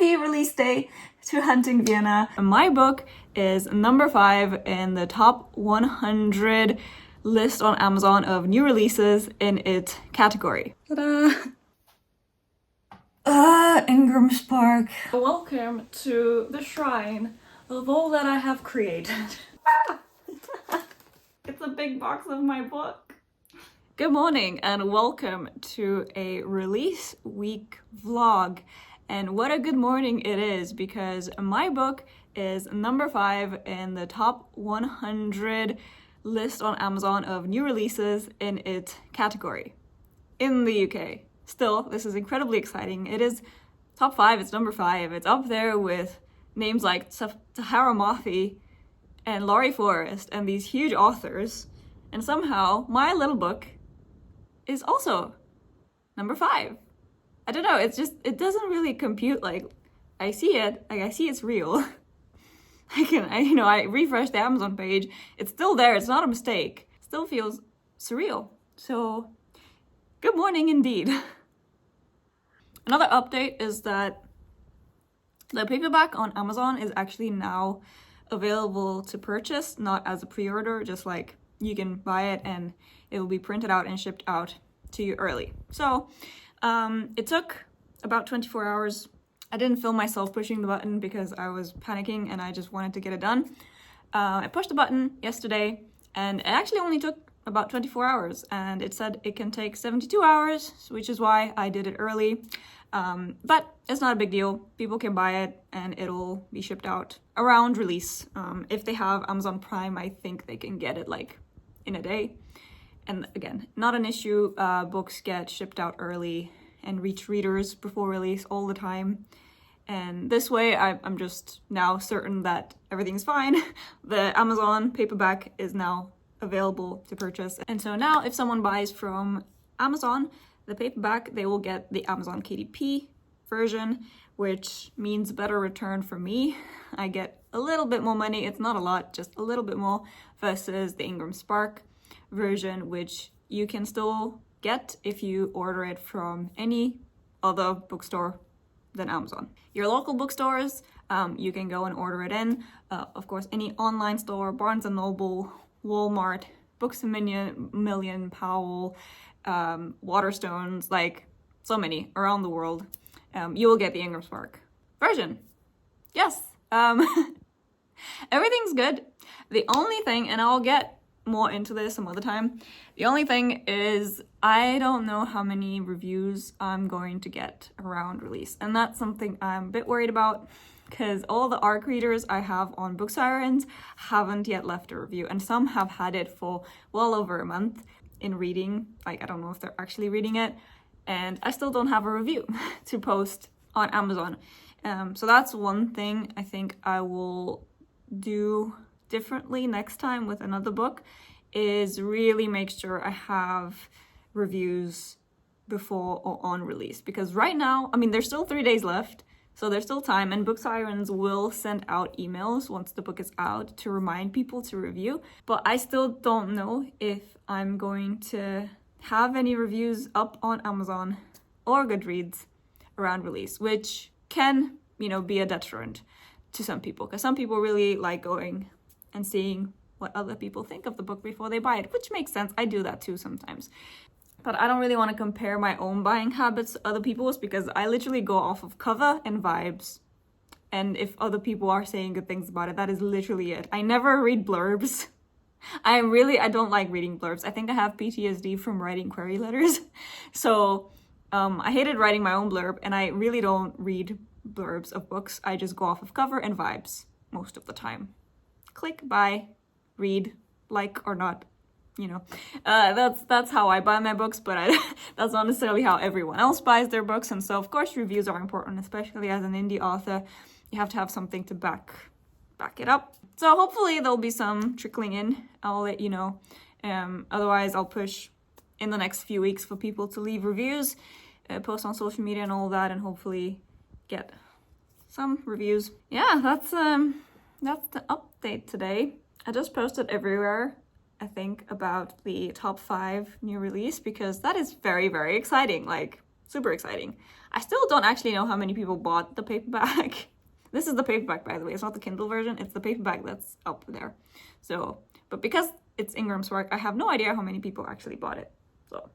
Happy release day to Hunting Vienna. My book is number 5 in the top 100 list on Amazon of new releases in its category. Ta-da! Ingram Spark. Welcome to the shrine of all that I have created. It's a big box of my book. Good morning and welcome to a release week vlog. And what a good morning it is, because my book is number 5 in the top 100 list on Amazon of new releases in its category in the UK. Still, this is incredibly exciting. It is top 5, it's number 5. It's up there with names like Tahara Mafi and Laurie Forrest and these huge authors. And somehow my little book is also number 5. I don't know, it's just, it doesn't really compute. Like, I see it, like I see it's real. I refresh the Amazon page, it's still there, it's not a mistake. It still feels surreal. So, good morning indeed. Another update is that the paperback on Amazon is actually now available to purchase, not as a pre-order, just like you can buy it and it will be printed out and shipped out to you early. So it took about 24 hours. I didn't film myself pushing the button because I was panicking and I just wanted to get it done. I pushed the button yesterday and it actually only took about 24 hours and it said it can take 72 hours, which is why I did it early. But it's not a big deal. People can buy it and it'll be shipped out around release. If they have Amazon Prime, I think they can get it like in a day. And again, not an issue. Books get shipped out early and reach readers before release all the time. And this way, I'm just now certain that everything's fine. The Amazon paperback is now available to purchase. And so now if someone buys from Amazon, the paperback, they will get the Amazon KDP version, which means better return for me. I get a little bit more money. It's not a lot, just a little bit more, versus the Ingram Spark version, which you can still get if you order it from any other bookstore than Amazon. Your local bookstores, you can go and order it in. Of course, any online store, Barnes & Noble, Walmart, Books A Million, Powell, Waterstones, like so many around the world, you will get the Ingram Spark version. Yes, everything's good. The only thing, and I'll get more into this some other time, the only thing is I don't know how many reviews I'm going to get around release, and that's something I'm a bit worried about because all the ARC readers I have on Book Sirens haven't yet left a review, and some have had it for well over a month in reading. Like, I don't know if they're actually reading it, and I still don't have a review to post on Amazon. So that's one thing I think I will do differently next time with another book, is really make sure I have reviews before or on release. Because right now, I mean, there's still 3 days left, so there's still time, and Book Sirens will send out emails once the book is out to remind people to review. But I still don't know if I'm going to have any reviews up on Amazon or Goodreads around release, which can, be a deterrent to some people, because some people really like going and seeing what other people think of the book before they buy it, which makes sense. I do that too sometimes. But I don't really want to compare my own buying habits to other people's, because I literally go off of cover and vibes. And if other people are saying good things about it, that is literally it. I never read blurbs. I don't like reading blurbs. I think I have PTSD from writing query letters. So I hated writing my own blurb, and I really don't read blurbs of books. I just go off of cover and vibes most of the time. Click, buy, read, like or not. That's how I buy my books, but that's not necessarily how everyone else buys their books. And so, of course, reviews are important, especially as an indie author. You have to have something to back it up. So hopefully there'll be some trickling in. I'll let you know. Otherwise, I'll push in the next few weeks for people to leave reviews, post on social media and all that, and hopefully get some reviews. Yeah, that's the update today. I just posted everywhere, I think, about the top 5 new release, because that is very, very exciting. Like, super exciting. I still don't actually know how many people bought the paperback. This is the paperback, by the way. It's not the Kindle version. It's the paperback that's up there. So, but because it's Ingram's work, I have no idea how many people actually bought it. So.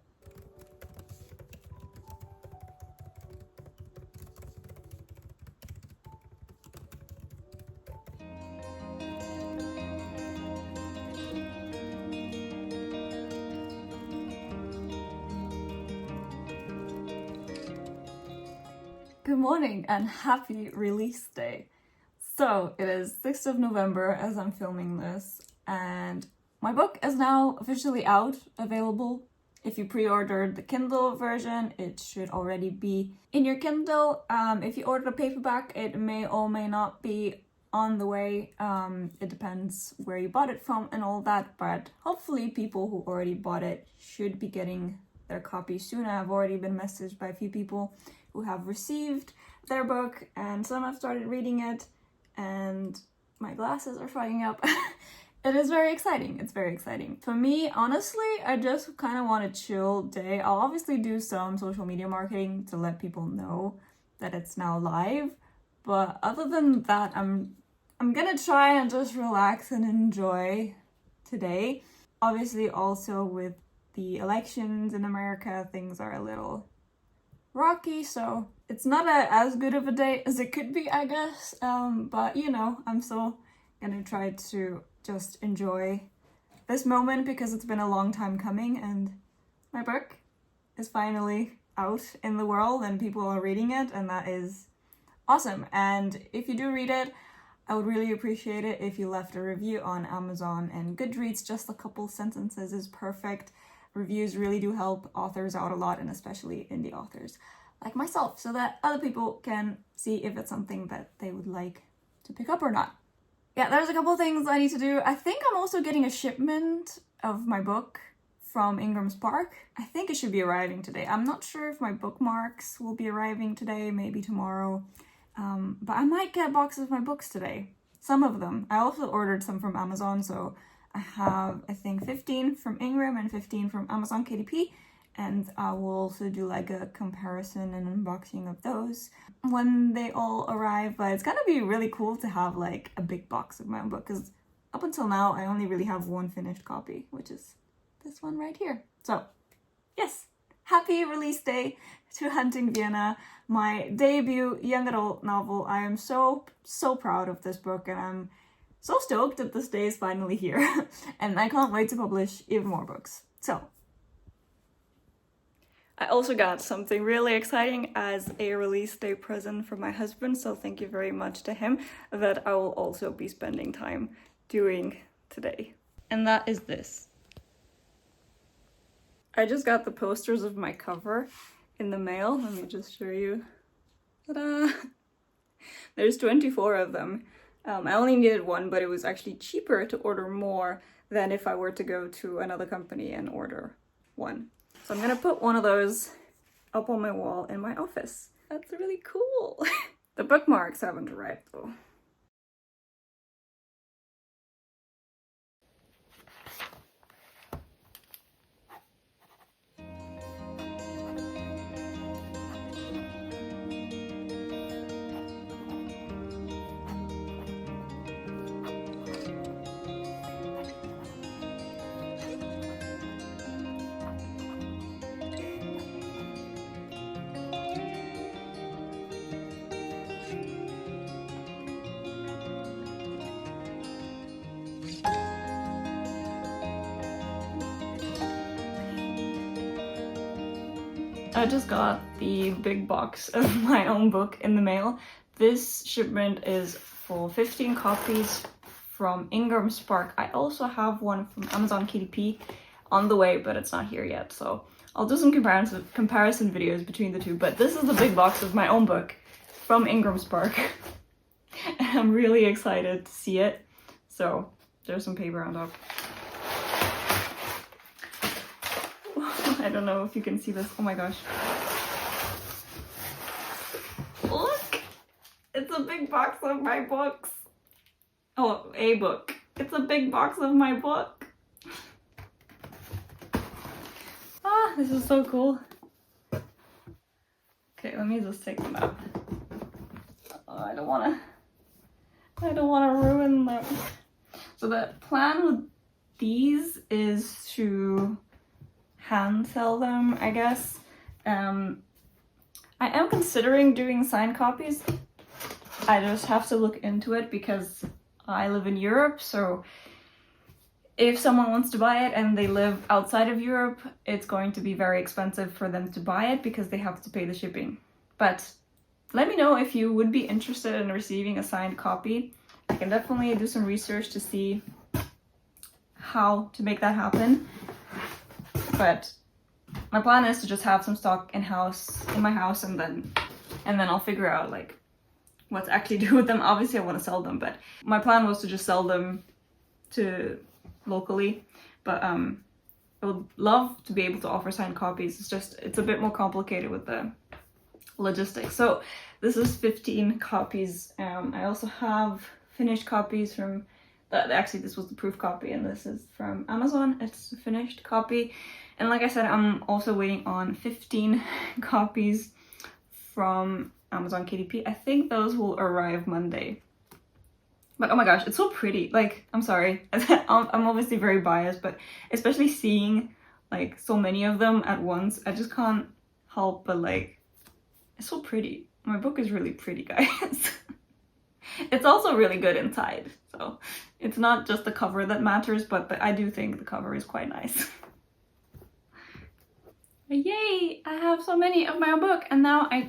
Good morning and happy release day. So it is 6th of November as I'm filming this, and my book is now officially out, available. If you pre-ordered the Kindle version, it should already be in your Kindle. If you ordered a paperback, it may or may not be on the way. It depends where you bought it from and all that, but hopefully people who already bought it should be getting their copy soon. I've already been messaged by a few people who have received their book, and some have started reading it, and my glasses are fogging up. It is very exciting. It's very exciting. For me, honestly, I just kind of want a chill day. I'll obviously do some social media marketing to let people know that it's now live, but other than that, I'm gonna try and just relax and enjoy today. Obviously, also with the elections in America, things are a little rocky, so it's not as good of a day as it could be, I guess. But you know, I'm still gonna try to just enjoy this moment because it's been a long time coming, and my book is finally out in the world and people are reading it, and that is awesome. And if you do read it, I would really appreciate it if you left a review on Amazon and Goodreads. Just a couple sentences is perfect. Reviews really do help authors out a lot, and especially indie authors like myself, so that other people can see if it's something that they would like to pick up or not. Yeah, there's a couple things I need to do. I think I'm also getting a shipment of my book from Ingram Spark. I think it should be arriving today. I'm not sure if my bookmarks will be arriving today, maybe tomorrow. But I might get boxes of my books today. Some of them. I also ordered some from Amazon, so I have, I think, 15 from Ingram and 15 from Amazon KDP, and I will also do like a comparison and unboxing of those when they all arrive. But it's gonna be really cool to have like a big box of my own book, because up until now I only really have one finished copy, which is this one right here. So yes, happy release day to Hunting Vienna, my debut young adult novel. I am so proud of this book, and I'm so stoked that this day is finally here. And I can't wait to publish even more books. So I also got something really exciting as a release day present from my husband, so thank you very much to him, that I will also be spending time doing today. And that is this. I just got the posters of my cover in the mail. Let me just show you. Ta-da! There's 24 of them. I only needed one, but it was actually cheaper to order more than if I were to go to another company and order one. So I'm gonna put one of those up on my wall in my office. That's really cool. The bookmarks haven't arrived though. I just got the big box of my own book in the mail. This shipment is for 15 copies from Ingram Spark. I also have one from Amazon KDP on the way, but it's not here yet. So I'll do some comparison videos between the two. But this is the big box of my own book from Ingram Spark. And I'm really excited to see it. So there's some paper on top. I don't know if you can see this. Oh my gosh. Look! It's a big box of my books. Oh, a book. It's a big box of my book. Ah, this is so cool. Okay, let me just take them out. Oh, I don't wanna ruin them. So the plan with these is to hand sell them, I guess. I am considering doing signed copies. I just have to look into it because I live in Europe, so if someone wants to buy it and they live outside of Europe, it's going to be very expensive for them to buy it because they have to pay the shipping. But let me know if you would be interested in receiving a signed copy. I can definitely do some research to see how to make that happen. But my plan is to just have some stock in my house, and then I'll figure out like what to actually do with them. Obviously I want to sell them, but my plan was to just sell them to locally. But I would love to be able to offer signed copies. It's a bit more complicated with the logistics. So this is 15 copies. I also have finished copies from actually this was the proof copy, and this is from Amazon. It's a finished copy. And like I said, I'm also waiting on 15 copies from Amazon KDP. I think those will arrive Monday. But oh my gosh, it's so pretty. Like, I'm sorry, I'm obviously very biased, but especially seeing like so many of them at once, I just can't help but like, it's so pretty. My book is really pretty, guys. It's also really good inside, so it's not just the cover that matters, but I do think the cover is quite nice. Yay! I have so many of my own book, and now I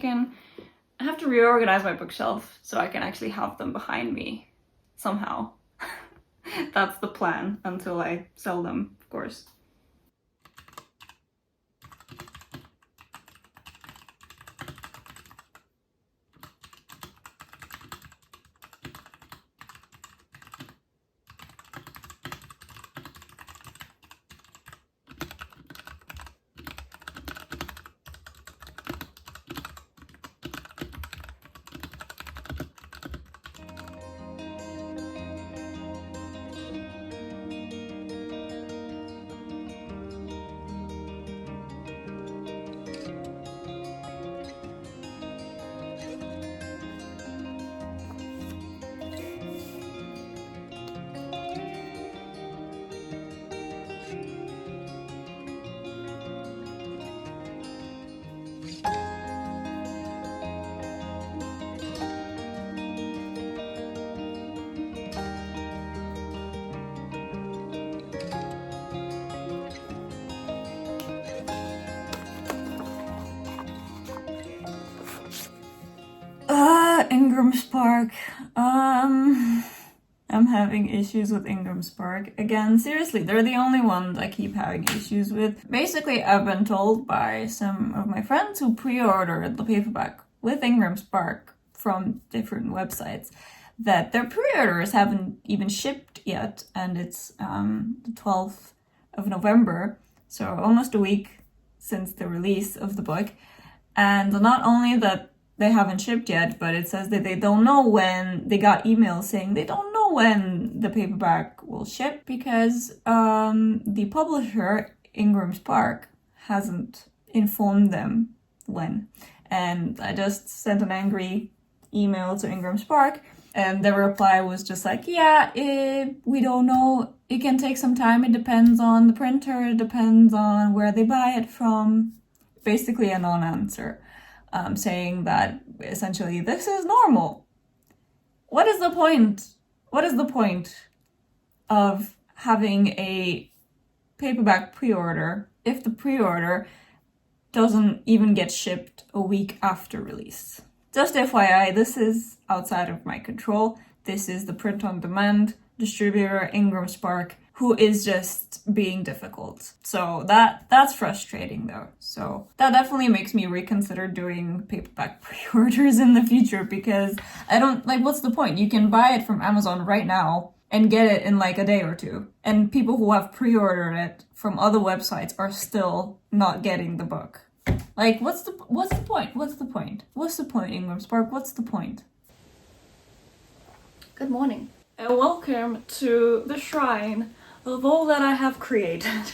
have to reorganize my bookshelf so I can actually have them behind me somehow. That's the plan until I sell them, of course. Ingram Spark. I'm having issues with Ingram Spark. Again, seriously, they're the only ones I keep having issues with. Basically, I've been told by some of my friends who pre-ordered the paperback with Ingram Spark from different websites that their pre-orders haven't even shipped yet, and it's the 12th of November, so almost a week since the release of the book. And not only that they haven't shipped yet, but it says that they don't know when. They got emails saying they don't know when the paperback will ship because the publisher, Ingram Spark, hasn't informed them when. And I just sent an angry email to Ingram Spark, and their reply was just like, yeah, we don't know. It can take some time. It depends on the printer. It depends on where they buy it from. Basically a non-answer. Saying that essentially this is normal. What is the point? What is the point of having a paperback pre-order if the pre-order doesn't even get shipped a week after release? Just FYI, this is outside of my control. This is the print-on-demand distributor, Ingram Spark, who is just being difficult. So that's frustrating though. So that definitely makes me reconsider doing paperback pre-orders in the future, because I don't, like, what's the point? You can buy it from Amazon right now and get it in like a day or two. And people who have pre-ordered it from other websites are still not getting the book. Like, what's the point? What's the point? What's the point, Ingram Spark? What's the point? Good morning. And welcome to the shrine of all that I have created.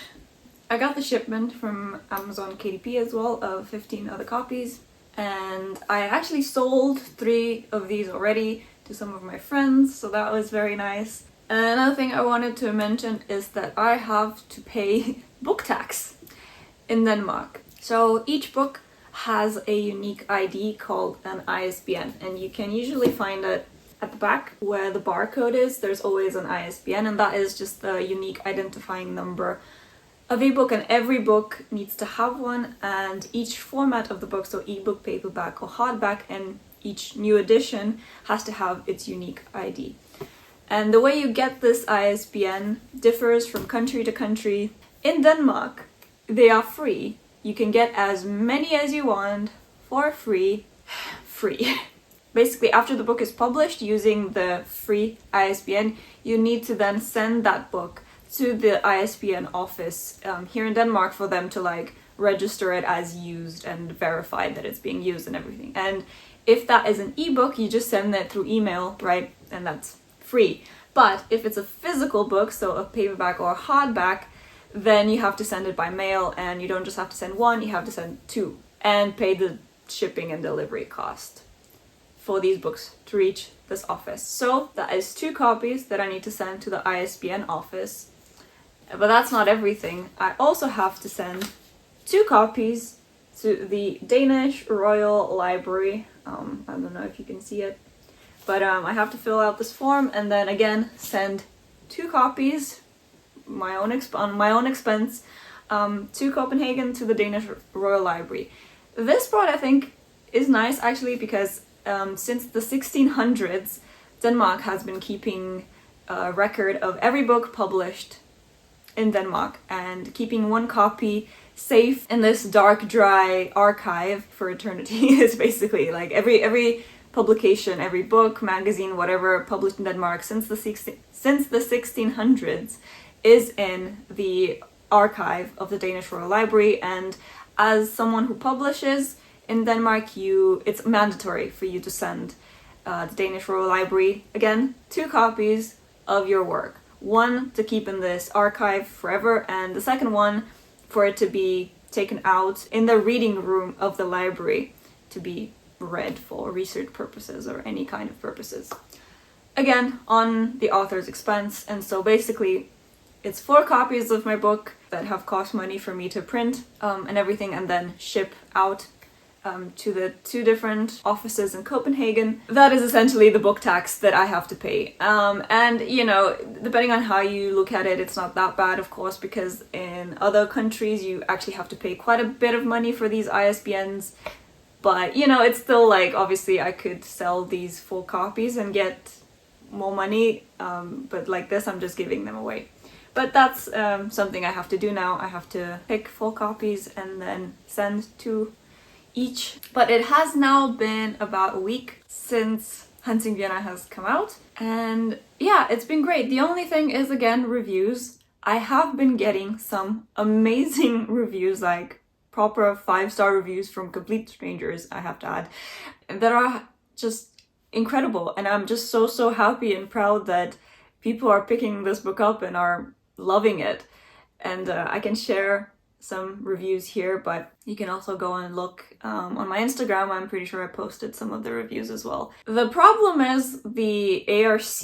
I got the shipment from Amazon KDP as well of 15 other copies. and I actually sold 3 of these already to some of my friends, so that was very nice. And another thing I wanted to mention is that I have to pay book tax in Denmark. So each book has a unique ID called an ISBN, and you can usually find it at the back where the barcode is. There's always an ISBN, and that is just the unique identifying number of a book, and every book needs to have one, and each format of the book, so ebook, paperback or hardback, and each new edition has to have its unique ID. And the way you get this ISBN differs from country to country. In Denmark, they are free. You can get as many as you want for free. Basically, after the book is published using the free ISBN, you need to then send that book to the ISBN office here in Denmark for them to like register it as used and verify that it's being used and everything. And if that is an ebook, you just send it through email, right? And that's free. But if it's a physical book, so a paperback or a hardback, then you have to send it by mail, and you don't just have to send 1, you have to send 2 and pay the shipping and delivery cost for these books to reach this office. So that is 2 copies that I need to send to the ISBN office. But that's not everything. I also have to send 2 copies to the Danish Royal Library. I don't know if you can see it, but I have to fill out this form and then again send 2 copies on my own expense to Copenhagen to the Danish Royal Library. This part I think is nice actually because since the 1600s, Denmark has been keeping a record of every book published in Denmark and keeping 1 copy safe in this dark, dry archive for eternity. Is basically like every publication, every book, magazine, whatever published in Denmark since the 1600s is in the archive of the Danish Royal Library. And as someone who publishes in Denmark, it's mandatory for you to send the Danish Royal Library again 2 copies of your work. 1 to keep in this archive forever, and the second one for it to be taken out in the reading room of the library to be read for research purposes or any kind of purposes. Again, on the author's expense. And so basically it's 4 copies of my book that have cost money for me to print and everything, and then ship out to the 2 different offices in Copenhagen. That is essentially the book tax that I have to pay. And you know, depending on how you look at it, it's not that bad, of course, because in other countries you actually have to pay quite a bit of money for these ISBNs. But you know, it's still like, obviously I could sell these 4 copies and get more money, but like this I'm just giving them away. But that's something I have to do now. I have to pick 4 copies and then send 2 each. But it has now been about a week since Hunting Vienna has come out, and yeah, it's been great. The only thing is, again, reviews. I have been getting some amazing reviews, like proper 5-star reviews from complete strangers, I have to add, that are just incredible. And I'm just so happy and proud that people are picking this book up and are loving it. And I can share some reviews here, but you can also go and look on my Instagram. I'm pretty sure I posted some of the reviews as well. The problem is the ARC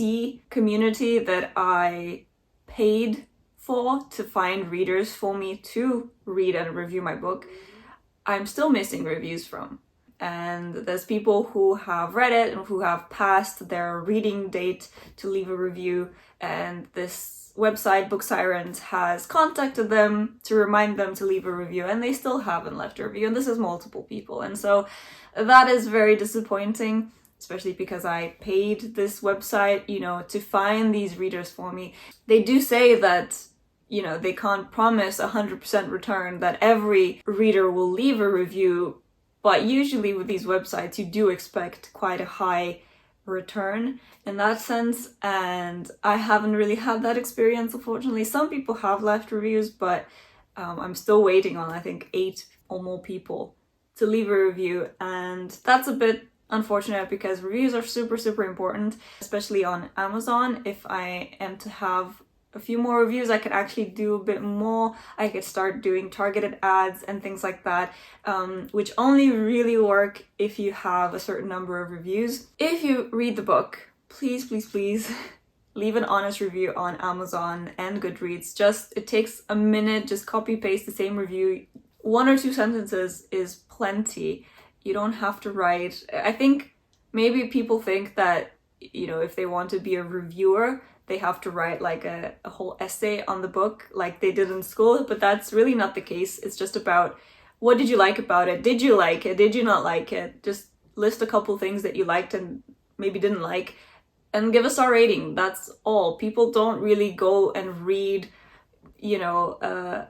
community that I paid for to find readers for me to read and review my book, I'm still missing reviews from. And there's people who have read it and who have passed their reading date to leave a review, and this website, Book Sirens, has contacted them to remind them to leave a review, and they still haven't left a review, and this is multiple people. And so that is very disappointing, especially because I paid this website, you know, to find these readers for me. They do say that, you know, they can't promise 100% return, that every reader will leave a review, but usually with these websites you do expect quite a high return in that sense, and I haven't really had that experience, unfortunately. Some people have left reviews, but I'm still waiting on, I think, 8 or more people to leave a review, and that's a bit unfortunate because reviews are super important, especially on Amazon. If I am to have a few more reviews, I could actually do a bit more. I could start doing targeted ads and things like that, which only really work if you have a certain number of reviews. If you read the book, please, please, please leave an honest review on Amazon and Goodreads. It takes a minute, just copy paste the same review. 1 or 2 sentences is plenty. You don't have to write. I think maybe people think that, you know, if they want to be a reviewer, they have to write like a whole essay on the book like they did in school, but that's really not the case. It's just about, what did you like about it? Did you like it? Did you not like it? Just list a couple things that you liked and maybe didn't like, and give a star rating. That's all. People don't really go and read, you know,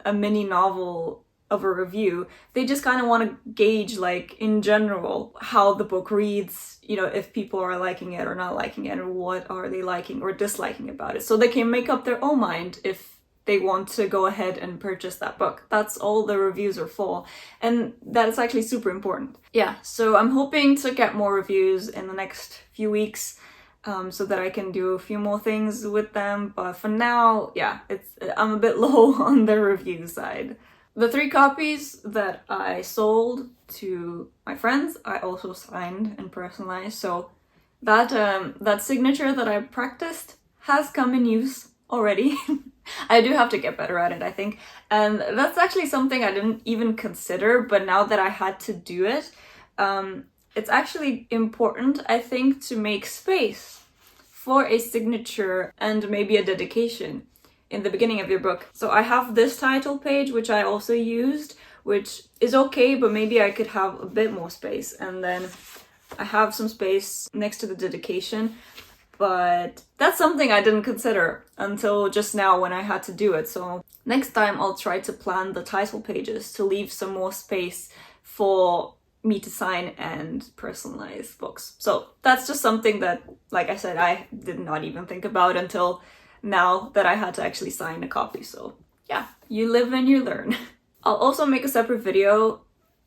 a mini novel of a review. They just kind of want to gauge, like, in general, how the book reads, you know, if people are liking it or not liking it, and what are they liking or disliking about it, so they can make up their own mind if they want to go ahead and purchase that book. That's all the reviews are for, and that is actually super important. Yeah, so I'm hoping to get more reviews in the next few weeks, so that I can do a few more things with them, but for now, yeah, I'm a bit low on the review side. The 3 copies that I sold to my friends, I also signed and personalized, so that signature that I practiced has come in use already. I do have to get better at it, I think, and that's actually something I didn't even consider, but now that I had to do it, it's actually important, I think, to make space for a signature and maybe a dedication in the beginning of your book. So I have this title page, which I also used, which is okay, but maybe I could have a bit more space. And then I have some space next to the dedication, but that's something I didn't consider until just now when I had to do it. So next time I'll try to plan the title pages to leave some more space for me to sign and personalize books. So that's just something that, like I said, I did not even think about until now that I had to actually sign a copy. So yeah, you live and you learn. I'll also make a separate video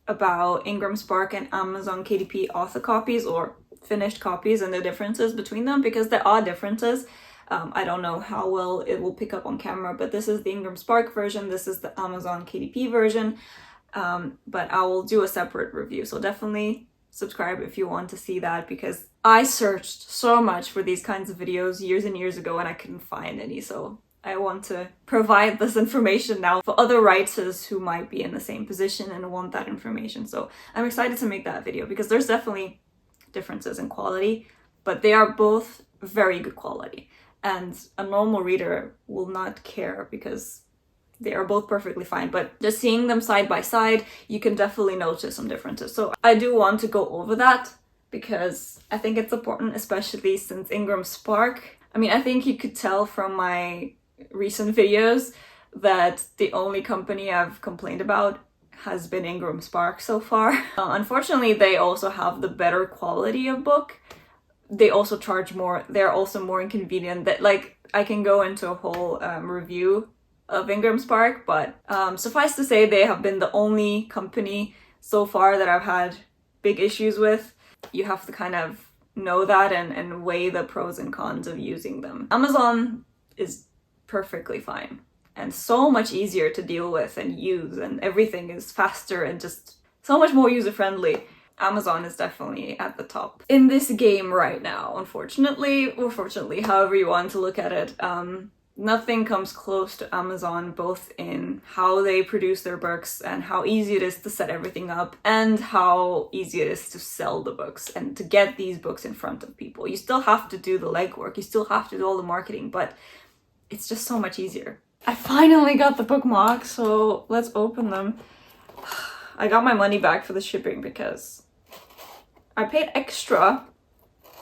about Ingram Spark and Amazon KDP author copies or finished copies and the differences between them, because there are differences. I don't know how well it will pick up on camera, but this is the Ingram Spark version, this is the Amazon KDP version, but I will do a separate review, so definitely subscribe if you want to see that, because I searched so much for these kinds of videos years and years ago and I couldn't find any, so I want to provide this information now for other writers who might be in the same position and want that information. So I'm excited to make that video because there's definitely differences in quality, but they are both very good quality, and a normal reader will not care because they are both perfectly fine, but just seeing them side by side, you can definitely notice some differences. So I do want to go over that because I think it's important, especially since Ingram Spark, I mean, I think you could tell from my recent videos that the only company I've complained about has been Ingram Spark so far. Unfortunately, they also have the better quality of book. They also charge more. They're also more inconvenient. That, like, I can go into a whole review of Ingram Spark, but suffice to say, they have been the only company so far that I've had big issues with. You have to kind of know that and weigh the pros and cons of using them. Amazon is perfectly fine and so much easier to deal with and use, and everything is faster and just so much more user-friendly. Amazon is definitely at the top in this game right now, unfortunately, or fortunately, however you want to look at it. Nothing comes close to Amazon, both in how they produce their books and how easy it is to set everything up, and how easy it is to sell the books and to get these books in front of people. You still have to do the legwork, you still have to do all the marketing, but it's just so much easier. I finally got the bookmarks, so let's open them. I got my money back for the shipping because I paid extra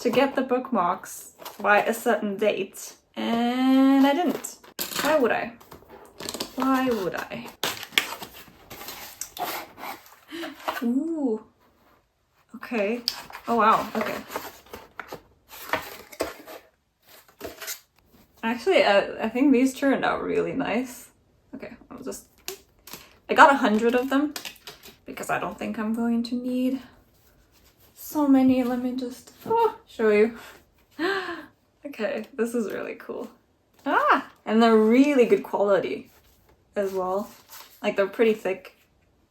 to get the bookmarks by a certain date, and I didn't. Why would I? Why would I? Ooh. Okay. Oh wow, okay. Actually, I think these turned out really nice. Okay, I got 100 of them because I don't think I'm going to need so many. Let me just show you. Okay, this is really cool. And And they're really good quality as well. Like, they're pretty thick.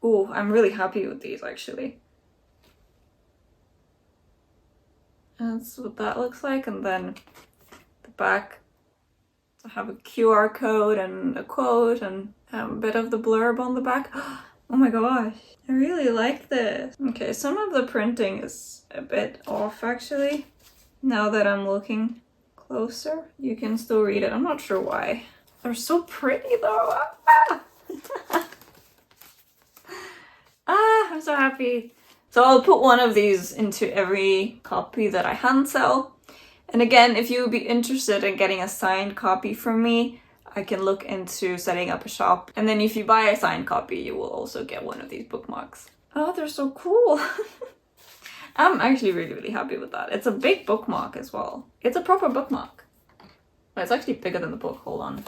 Ooh, I'm really happy with these actually. That's what that looks like. And then the back, I have a QR code and a quote and a bit of the blurb on the back. Oh my gosh, I really like this. Okay, some of the printing is a bit off actually. Now that I'm looking closer, you can still read it. I'm not sure why. They're so pretty though. I'm so happy. So I'll put one of these into every copy that I hand sell. And again, if you would be interested in getting a signed copy from me, I can look into setting up a shop. And then if you buy a signed copy, you will also get one of these bookmarks. Oh, they're so cool. I'm actually really happy with that. It's a big bookmark as well. It's a proper bookmark. Oh, it's actually bigger than the book. Hold on.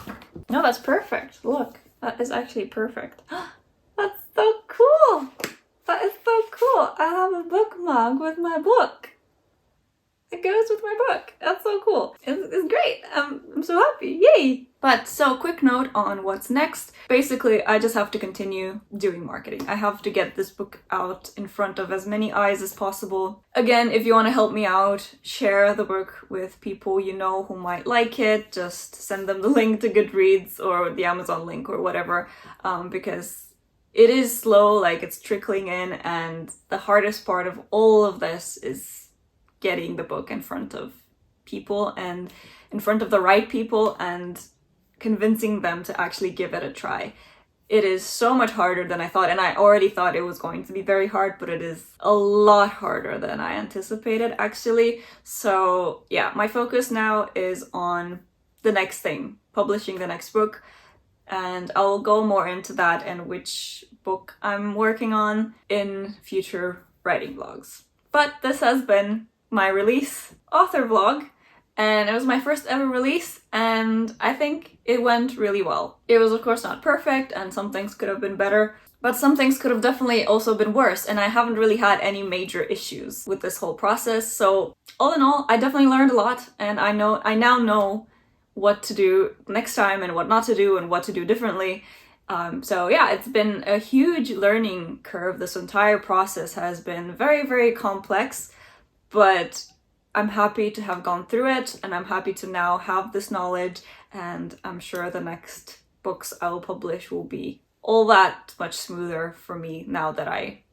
No, that's perfect. Look, that is actually perfect. That's so cool. That is so cool. I have a bookmark with my book. It goes with my book. That's so cool. It's great. I'm so happy. Yay! But so quick note on what's next. Basically, I just have to continue doing marketing. I have to get this book out in front of as many eyes as possible. Again, if you want to help me out, share the book with people you know who might like it. Just send them the link to Goodreads or the Amazon link or whatever, because it is slow, like it's trickling in, and the hardest part of all of this is getting the book in front of people and in front of the right people and convincing them to actually give it a try. It is so much harder than I thought, and I already thought it was going to be very hard, but it is a lot harder than I anticipated actually. So yeah, my focus now is on the next thing, publishing the next book. And I'll go more into that and which book I'm working on in future writing vlogs. But this has been my release author vlog, and it was my first ever release, and I think it went really well. It was of course not perfect, and some things could have been better, but some things could have definitely also been worse, and I haven't really had any major issues with this whole process. So all in all, I definitely learned a lot, and I now know what to do next time and what not to do and what to do differently. So yeah, it's been a huge learning curve. This entire process has been very complex, but I'm happy to have gone through it, and I'm happy to now have this knowledge, and I'm sure the next books I will publish will be all that much smoother for me now that I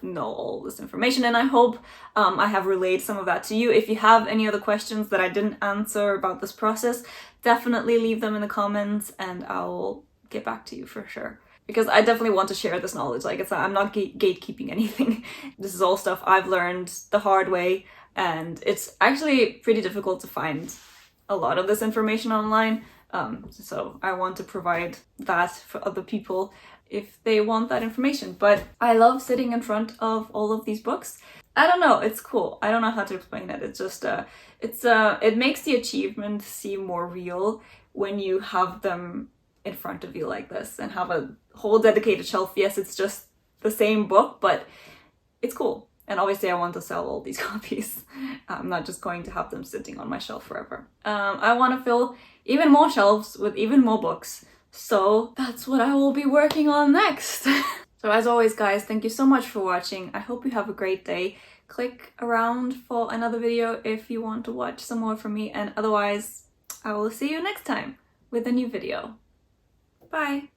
know all this information. And I hope I have relayed some of that to you. If you have any other questions that I didn't answer about this process, definitely leave them in the comments and I'll get back to you for sure. Because I definitely want to share this knowledge. Like, I'm not gatekeeping anything. This is all stuff I've learned the hard way, and it's actually pretty difficult to find a lot of this information online. So I want to provide that for other people if they want that information. But I love sitting in front of all of these books. I don't know, it's cool. I don't know how to explain it. It's just, it makes the achievement seem more real when you have them in front of you like this and have a whole dedicated shelf. Yes, it's just the same book, but it's cool. And obviously I want to sell all these copies. I'm not just going to have them sitting on my shelf forever. I want to fill even more shelves with even more books. So that's what I will be working on next. So as always guys, thank you so much for watching. I hope you have a great day. Click around for another video if you want to watch some more from me, and otherwise I will see you next time with a new video. Bye!